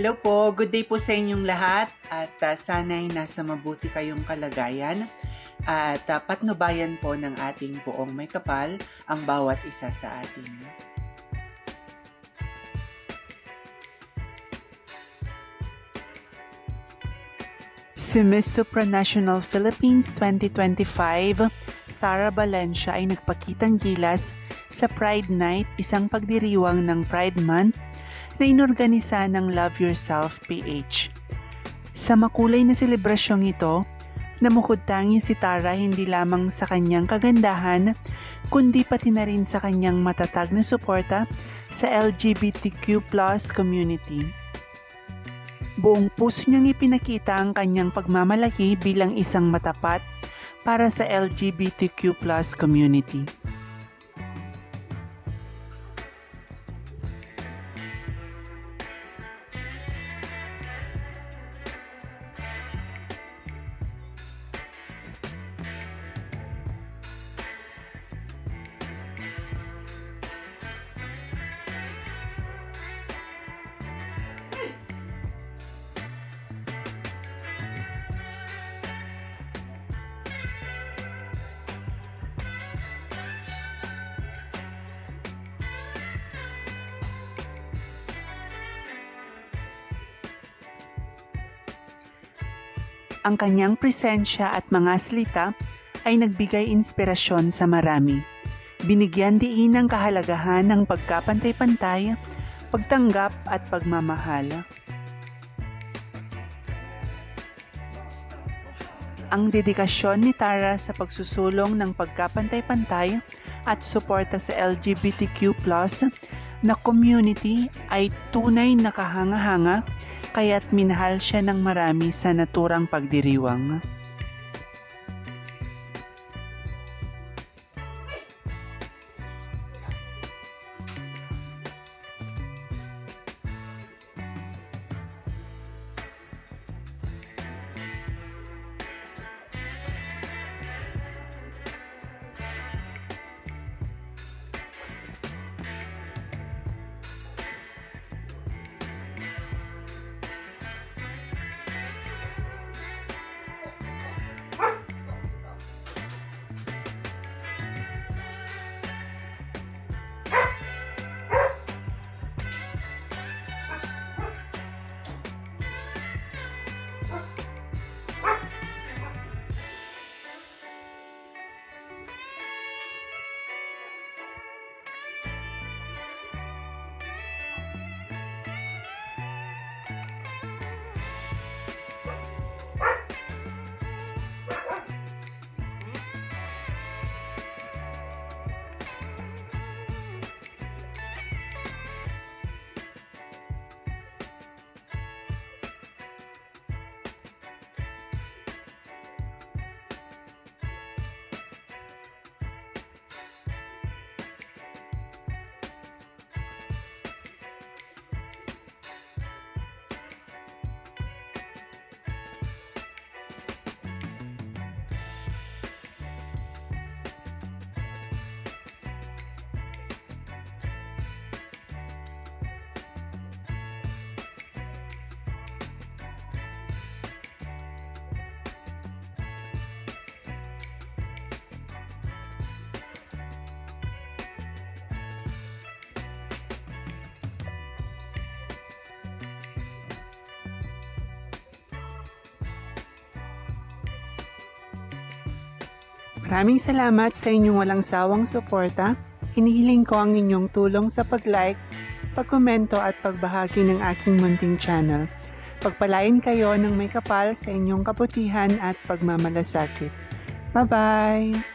Hello po, good day po sa inyong lahat at sana'y nasa mabuti kayong kalagayan at patnubayan po ng ating poong may kapal ang bawat isa sa atin. Si Miss Supranational Philippines 2025, Tara Valencia ay nagpakitang gilas sa Pride Night, isang pagdiriwang ng Pride Month na inorganisa ng Love Yourself PH. Sa makulay na selebrasyong ito, namukod tangi si Tara hindi lamang sa kanyang kagandahan, kundi pati na rin sa kanyang matatag na suporta sa LGBTQ+ community. Buong puso niyang ipinakita ang kanyang pagmamalaki bilang isang matapat para sa LGBTQ+ community. Ang kanyang presensya at mga salita ay nagbigay inspirasyon sa marami. Binigyan diin ang kahalagahan ng pagkapantay-pantay, pagtanggap at pagmamahal. Ang dedikasyon ni Tara sa pagsusulong ng pagkapantay-pantay at suporta sa LGBTQ+ na community ay tunay na kahanga-hanga, kaya't minahal siya ng marami sa naturang pagdiriwang. Maraming salamat sa inyong walang sawang suporta. Hinihiling ko ang inyong tulong sa pag-like, pag-komento at pagbahagi ng aking munting channel. Pagpalain kayo ng may kapal sa inyong kabutihan at pagmamalasakit. Bye-bye!